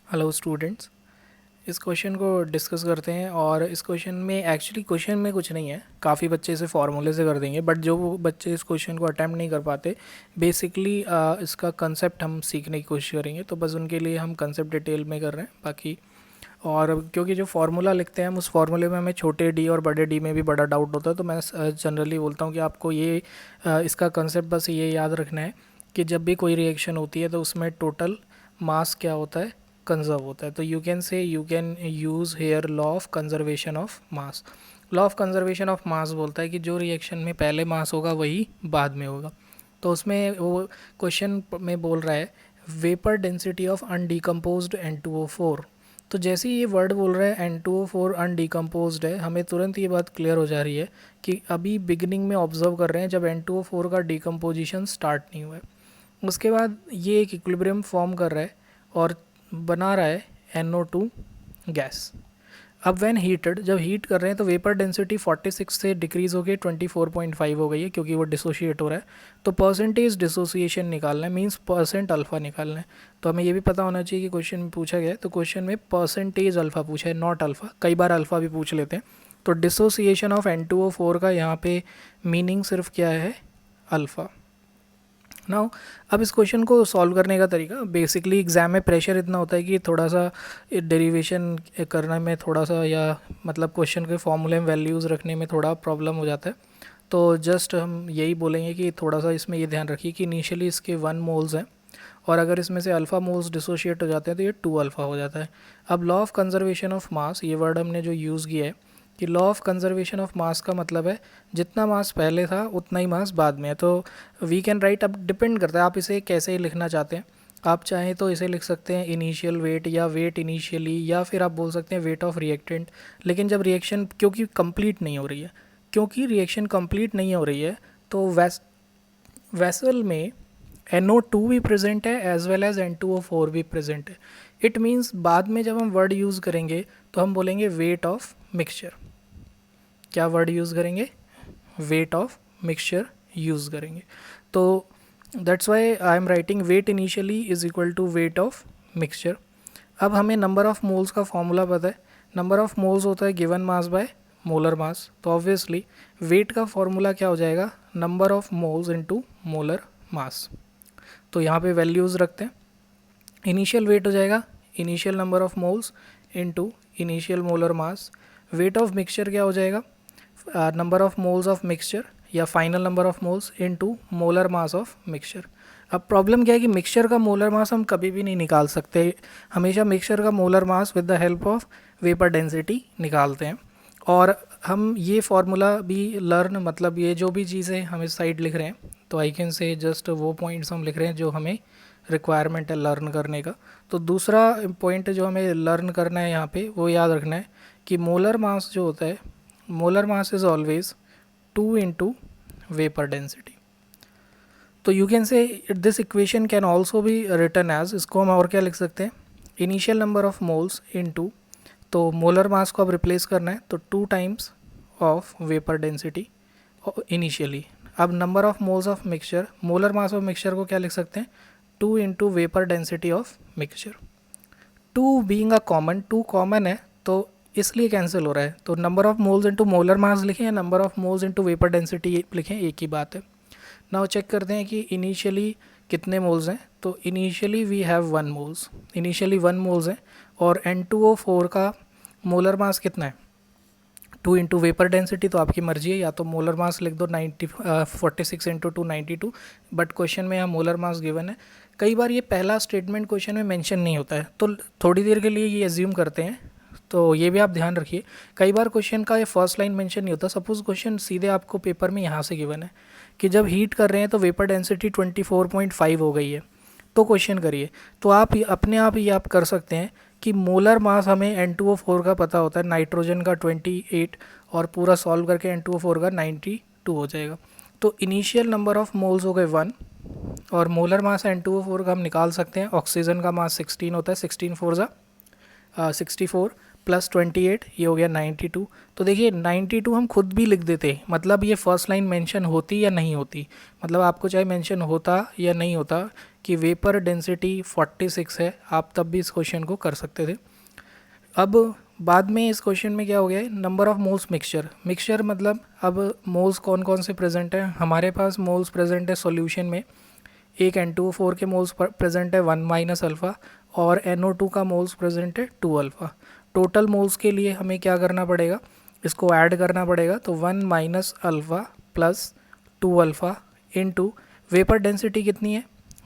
Hello students. इस question को discuss करते हैं और इस क्वेश्चन में एक्चुअली क्वेश्चन में कुछ नहीं है, काफ़ी बच्चे इसे फार्मूले से कर देंगे, बट जो वो बच्चे इस क्वेश्चन को अटैम्प्ट नहीं कर पाते बेसिकली इसका कंसेप्ट हम सीखने की कोशिश करेंगे, तो बस उनके लिए हम कंसेप्ट डिटेल में कर रहे हैं बाकी। और क्योंकि जो फार्मूला लिखते हैं हम उस फार्मूले में हमें छोटे डी और बड़े डी में भी बड़ा डाउट होता है, तो मैं जनरली बोलता हूँ कि आपको ये इसका कंसेप्ट बस ये याद रखना है कि जब भी कोई रिएक्शन होती है तो उसमें टोटल मास क्या होता है, कंजर्व होता है। तो you can use here law of conservation of mass. Law of conservation of mass बोलता है कि जो रिएक्शन में पहले मास होगा वही बाद में होगा। तो उसमें वो क्वेश्चन में बोल रहा है वेपर डेंसिटी ऑफ अनडिकम्पोज्ड N2O4। तो जैसे ही ये वर्ड बोल रहा है N2O4 अनडिकम्पोज्ड है, हमें तुरंत ये बात क्लियर हो जा रही है कि अभी बिगिनिंग में ऑब्जर्व कर रहे हैं जब N2O4 का डिकम्पोजिशन स्टार्ट नहीं हुआ है। उसके बाद ये एक इक्विलिब्रियम फॉर्म कर रहा है और बना रहा है NO2 गैस। अब व्हेन हीटेड, जब हीट कर रहे हैं तो वेपर डेंसिटी 46 से डिक्रीज़ हो गई 24.5 हो गई है क्योंकि वो डिसोशिएट हो रहा है। तो परसेंटेज डिसोसिएशन निकालना है, मींस परसेंट अल्फ़ा निकालना है। तो हमें ये भी पता होना चाहिए कि क्वेश्चन में पूछा गया है, तो क्वेश्चन में परसेंटेज अल्फ़ा पूछा है, नॉट अल्फ़ा। कई बार अल्फ़ा भी पूछ लेते हैं। तो डिसोसिएशन ऑफ N2O4 का यहाँ पे मीनिंग सिर्फ क्या है, अल्फ़ा। नाउ अब इस क्वेश्चन को सॉल्व करने का तरीका, बेसिकली एग्ज़ाम में प्रेशर इतना होता है कि थोड़ा सा डेरिवेशन करने में थोड़ा सा, या मतलब क्वेश्चन के फॉर्मूले में वैल्यूज़ रखने में थोड़ा प्रॉब्लम हो जाता है। तो जस्ट हम यही बोलेंगे कि थोड़ा सा इसमें ये ध्यान रखिए कि इनिशियली इसके 1 मोल्स हैं और अगर इसमें से अल्फ़ा मोल्स डिसोशिएट हो जाते हैं तो ये 2 अल्फ़ा हो जाता है। अब लॉ ऑफ कंजर्वेशन ऑफ मास, ये वर्ड हमने जो यूज़ किया है कि लॉ ऑफ कंजर्वेशन ऑफ मास का मतलब है जितना मास पहले था उतना ही मास बाद में है। तो वी कैन राइट, अब डिपेंड करता है आप इसे कैसे लिखना चाहते हैं। आप चाहें तो इसे लिख सकते हैं इनिशियल वेट या वेट इनिशियली, या फिर आप बोल सकते हैं वेट ऑफ रिएक्टेंट। लेकिन जब रिएक्शन क्योंकि कंप्लीट नहीं हो रही है, तो वेसल में NO2 भी प्रेजेंट है एज वेल एज N2O4 भी प्रेजेंट है। इट मीन्स बाद में जब हम वर्ड यूज़ करेंगे तो हम बोलेंगे वेट ऑफ मिक्सचर। क्या वर्ड यूज़ करेंगे, वेट ऑफ मिक्सचर यूज़ करेंगे। तो that's why I am writing weight initially is equal to weight of mixture. अब हमें नंबर ऑफ मोल्स का फॉर्मूला पता है। नंबर ऑफ मोल्स होता है given mass by molar mass. तो ऑब्वियसली वेट का फॉर्मूला क्या हो जाएगा, number of moles into molar mass. तो यहाँ पे वैल्यूज़ रखते हैं। इनिशियल वेट हो जाएगा initial number of moles into initial molar mass. Weight of mixture क्या हो जाएगा, number of moles of mixture या final number of moles into molar mass of mixture. अब प्रॉब्लम क्या है कि मिक्सचर का मोलर मास हम कभी भी नहीं निकाल सकते, हमेशा मिक्सचर का molar mass with the help of vapour density निकालते हैं। और हम ये फार्मूला भी लर्न, मतलब ये जो भी चीज़ें हम इस साइड लिख रहे हैं, तो आई कैन से जस्ट वो पॉइंट्स हम लिख रहे हैं जो हमें रिक्वायरमेंट है लर्न करने का। तो दूसरा पॉइंट जो हमें लर्न करना है यहाँ पे वो याद रखना है कि मोलर मास जो होता है, molar mass is always 2 into vapour density. तो you can say this equation can also be written as, इसको हम और क्या लिख सकते हैं, initial number of moles into, तो मोलर मास को अब रिप्लेस करना है तो 2 times of vapour density initially. अब number of moles of mixture, molar mass of mixture को क्या लिख सकते हैं, 2 into vapour density of mixture. 2 being a common, 2 common है तो इसलिए कैंसिल हो रहा है, तो number of moles into molar mass लिखें या number of moles into vapour density लिखें, एक ही बात है। नाउ चेक करते हैं कि इनिशियली कितने मोल्स हैं। तो initially we have 1 moles, initially 1 moles हैं। और N2O4 का मोलर मास कितना है, 2 इंटू वेपर डेंसिटी, तो आपकी मर्जी है, या तो मोलर मास लिख दो 46 इंटू 292, बट क्वेश्चन में यहाँ मोलर मास गिवन है। कई बार ये पहला स्टेटमेंट क्वेश्चन में मेंशन नहीं होता है, तो थोड़ी देर के लिए ये एज्यूम करते हैं, तो ये भी आप ध्यान रखिए। कई बार क्वेश्चन का ये फर्स्ट लाइन मेंशन नहीं होता। सपोज क्वेश्चन सीधे आपको पेपर में यहाँ से गिवन है कि जब हीट कर रहे हैं तो वेपर डेंसिटी 24.5 हो गई है, तो क्वेश्चन करिए। तो आप अपने आप ही आप कर सकते हैं कि मोलर मास हमें N2O4 का पता होता है, नाइट्रोजन का 28, और पूरा सॉल्व करके N2O4 का 92 हो जाएगा। तो इनिशियल नंबर ऑफ मोल्स हो गए 1, और मोलर मास N2O4 का हम निकाल सकते हैं। ऑक्सीजन का मास 16 होता है, 16 4 ज़ा 64, प्लस 28, ये हो गया 92। तो देखिए 92 हम खुद भी लिख देते, मतलब ये फर्स्ट लाइन मेंशन होती या नहीं होती, मतलब आपको चाहे मेंशन होता या नहीं होता कि वेपर डेंसिटी 46 है, आप तब भी इस क्वेश्चन को कर सकते थे। अब बाद में इस क्वेश्चन में क्या हो गया है, नंबर ऑफ मोल्स मिक्सचर मतलब अब मोल्स कौन कौन से प्रेजेंट हैं, हमारे पास मोल्स प्रेजेंट है सॉल्यूशन में, एक N2O4 के मोल्स प्रेजेंट है 1 माइनस अल्फ़ा और NO2 का मोल्स प्रेजेंट है 2 अल्फ़ा। टोटल मोल्स के लिए हमें क्या करना पड़ेगा, इसको ऐड करना पड़ेगा, तो 1 minus alpha plus 2 alpha into vapour density कितनी है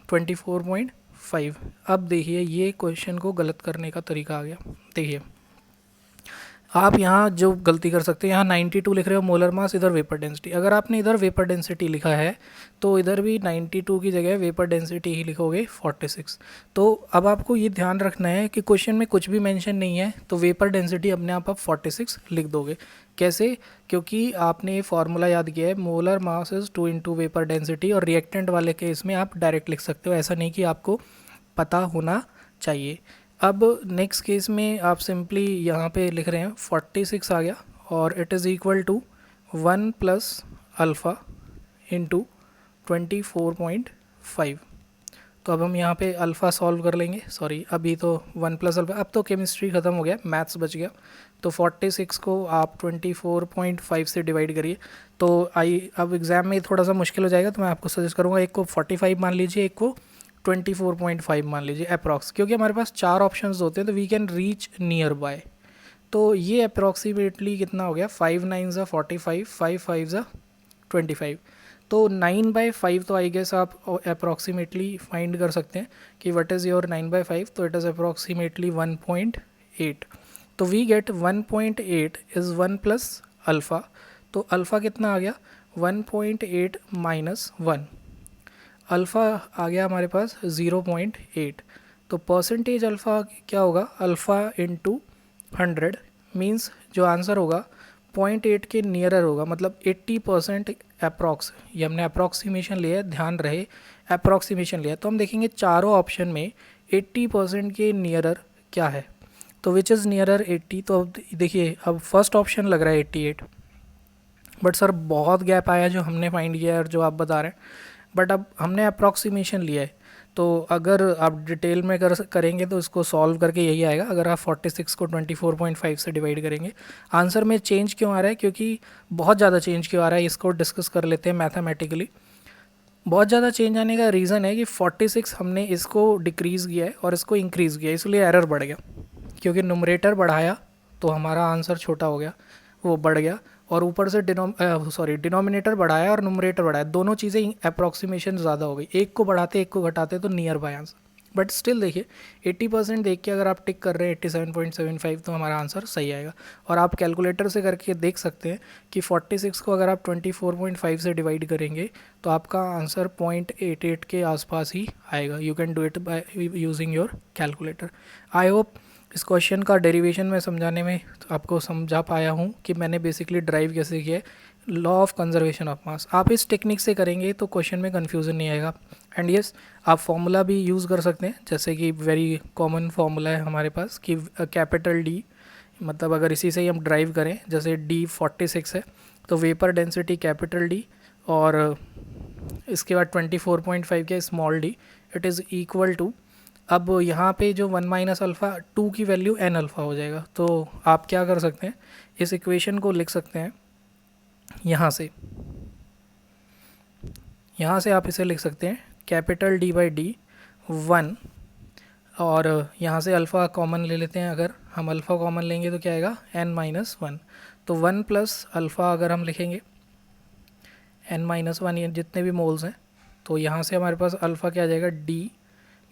24.5। अब देखिए ये क्वेश्चन को गलत करने का तरीका आ गया। देखिए आप यहाँ जो गलती कर सकते हैं, यहाँ 92 लिख रहे हो मोलर मास, इधर वेपर डेंसिटी, अगर आपने इधर वेपर डेंसिटी लिखा है तो इधर भी 92 की जगह वेपर डेंसिटी ही लिखोगे 46। तो अब आपको ये ध्यान रखना है कि क्वेश्चन में कुछ भी मेंशन नहीं है तो वेपर डेंसिटी अपने आप 46 लिख दोगे। कैसे, क्योंकि आपने ये फार्मूला याद किया है, molar mass is 2 into vapour density, और रिएक्टेंट वाले केस में आप डायरेक्ट लिख सकते हो, ऐसा नहीं कि आपको पता होना चाहिए। अब नेक्स्ट केस में आप सिंपली यहाँ पे लिख रहे हैं 46 आ गया और it is equal to 1 plus alpha into 24.5। तो अब हम यहाँ पे अल्फ़ा सॉल्व कर लेंगे, सॉरी अभी तो 1 प्लस अल्फ़ा, अब तो केमिस्ट्री ख़त्म हो गया, मैथ्स बच गया। तो 46 को आप 24.5 से डिवाइड करिए। तो अब एग्ज़ाम में थोड़ा सा मुश्किल हो जाएगा, तो मैं आपको सजेस्ट करूँगा एक को 45 मान लीजिए, एक को 24.5 मान लीजिए अप्रॉक्स, क्योंकि हमारे पास 4 ऑप्शंस होते हैं तो we can reach nearby. तो ये अप्रॉक्सीमेटली कितना हो गया, 5 9 ज़ा 45, 5 5 ज़ा 25। तो 9/5 तो आई गेस आप अप्रॉक्सीमेटली फाइंड कर सकते हैं कि व्हाट इज़ योर 9/5, तो इट इज़ अप्रॉक्सीमेटली 1.8। तो we get 1.8 is 1 plus alpha. तो अल्फ़ा कितना आ गया 1.8 माइनस 1, अल्फ़ा आ गया हमारे पास 0.8। तो परसेंटेज अल्फ़ा क्या होगा, अल्फ़ा इंटू 100 मीन्स जो आंसर होगा 0.8 के नियरर होगा, मतलब 80% अप्रॉक्स, ये हमने अप्रॉक्सीमेशन लिया है, ध्यान रहे अप्रॉक्सीमेशन लिया। तो हम देखेंगे चारों ऑप्शन में 80% के नियरर क्या है, तो विच इज़ नियरर 80। तो अब देखिए अब फर्स्ट ऑप्शन लग रहा है 88, बट सर बहुत गैप आया जो हमने फाइंड किया है और जो आप बता रहे हैं, बट अब हमने अप्रॉक्सीमेशन लिया है। तो अगर आप डिटेल में करेंगे तो इसको सॉल्व करके यही आएगा, अगर आप 46 को 24.5 से डिवाइड करेंगे। आंसर में चेंज क्यों आ रहा है, क्योंकि बहुत ज़्यादा चेंज क्यों आ रहा है इसको डिस्कस कर लेते हैं मैथमेटिकली। बहुत ज़्यादा चेंज आने का रीज़न है कि 46 हमने इसको डिक्रीज़ किया है और इसको इंक्रीज़ किया है, इसलिए एरर बढ़ गया, क्योंकि नुमरेटर बढ़ाया तो हमारा आंसर छोटा हो गया, वो बढ़ गया, और ऊपर से डिनोमिनेटर बढ़ाया और नुमरेटर बढ़ाया, दोनों चीज़ें अप्रॉक्सीमेशन ज़्यादा हो गई, एक को बढ़ाते एक को घटाते तो near by answer. But still देखिए 80% देख के अगर आप टिक कर रहे हैं 87.75 तो हमारा आंसर सही आएगा। और आप कैलकुलेटर से करके देख सकते हैं कि 46 को अगर आप 24.5 से डिवाइड करेंगे तो आपका आंसर 0.88 के आसपास ही आएगा। You can do it by using your calculator. I hope इस क्वेश्चन का डेरिवेशन में समझाने में आपको समझा पाया हूँ कि मैंने बेसिकली ड्राइव कैसे किया है लॉ ऑफ कंजर्वेशन ऑफ मास। आप इस टेक्निक से करेंगे तो क्वेश्चन में कन्फ्यूज़न नहीं आएगा। एंड यस आप फॉर्मूला भी यूज़ कर सकते हैं, जैसे कि वेरी कॉमन फॉर्मूला है हमारे पास कि कैपिटल डी, मतलब अगर इसी से ही हम ड्राइव करें, जैसे डी 46 है तो वेपर डेंसिटी कैपिटल डी और इसके बाद 24.5 के small d, it is equal to, अब यहाँ पे जो 1 माइनस अल्फ़ा 2 की वैल्यू n अल्फ़ा हो जाएगा। तो आप क्या कर सकते हैं, इस इक्वेशन को लिख सकते हैं यहाँ से आप इसे लिख सकते हैं कैपिटल D बाई डी 1, और यहाँ से अल्फ़ा कॉमन ले लेते हैं, अगर हम अल्फ़ा कॉमन लेंगे तो क्या आएगा n माइनस 1। तो 1 प्लस अल्फ़ा अगर हम लिखेंगे n माइनस 1, ये जितने भी मोल्स हैं, तो यहाँ से हमारे पास अल्फ़ा क्या आ जाएगा D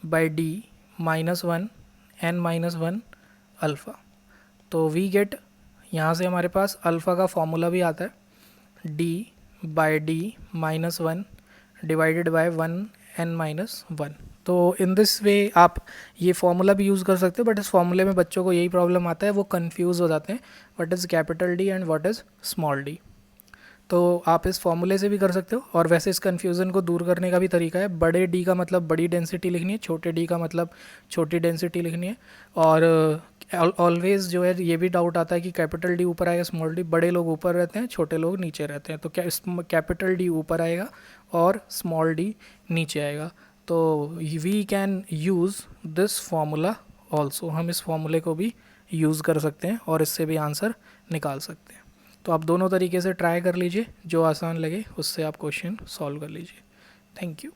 by D minus 1 n minus 1 alpha. तो वी गेट, यहाँ से हमारे पास अल्फ़ा का फॉर्मूला भी आता है d by D minus 1 divided by 1 n minus 1। तो इन दिस वे आप ये फार्मूला भी यूज़ कर सकते हो, बट इस फार्मूले में बच्चों को यही प्रॉब्लम आता है, वो कंफ्यूज हो जाते हैं what is capital D and what is small D. तो आप इस फॉर्मूले से भी कर सकते हो, और वैसे इस कन्फ्यूज़न को दूर करने का भी तरीका है, बड़े डी का मतलब बड़ी डेंसिटी लिखनी है, छोटे डी का मतलब छोटी डेंसिटी लिखनी है, और ऑलवेज जो है ये भी डाउट आता है कि कैपिटल डी ऊपर आएगा स्मॉल डी, बड़े लोग ऊपर रहते हैं छोटे लोग नीचे रहते हैं, तो क्या कैपिटल डी ऊपर आएगा और स्मॉल डी नीचे आएगा। तो we can use this formula also, हम इस फॉर्मूले को भी यूज़ कर सकते हैं और इससे भी आंसर निकाल सकते हैं। तो आप दोनों तरीके से ट्राई कर लीजिए, जो आसान लगे उससे आप क्वेश्चन सॉल्व कर लीजिए। Thank you.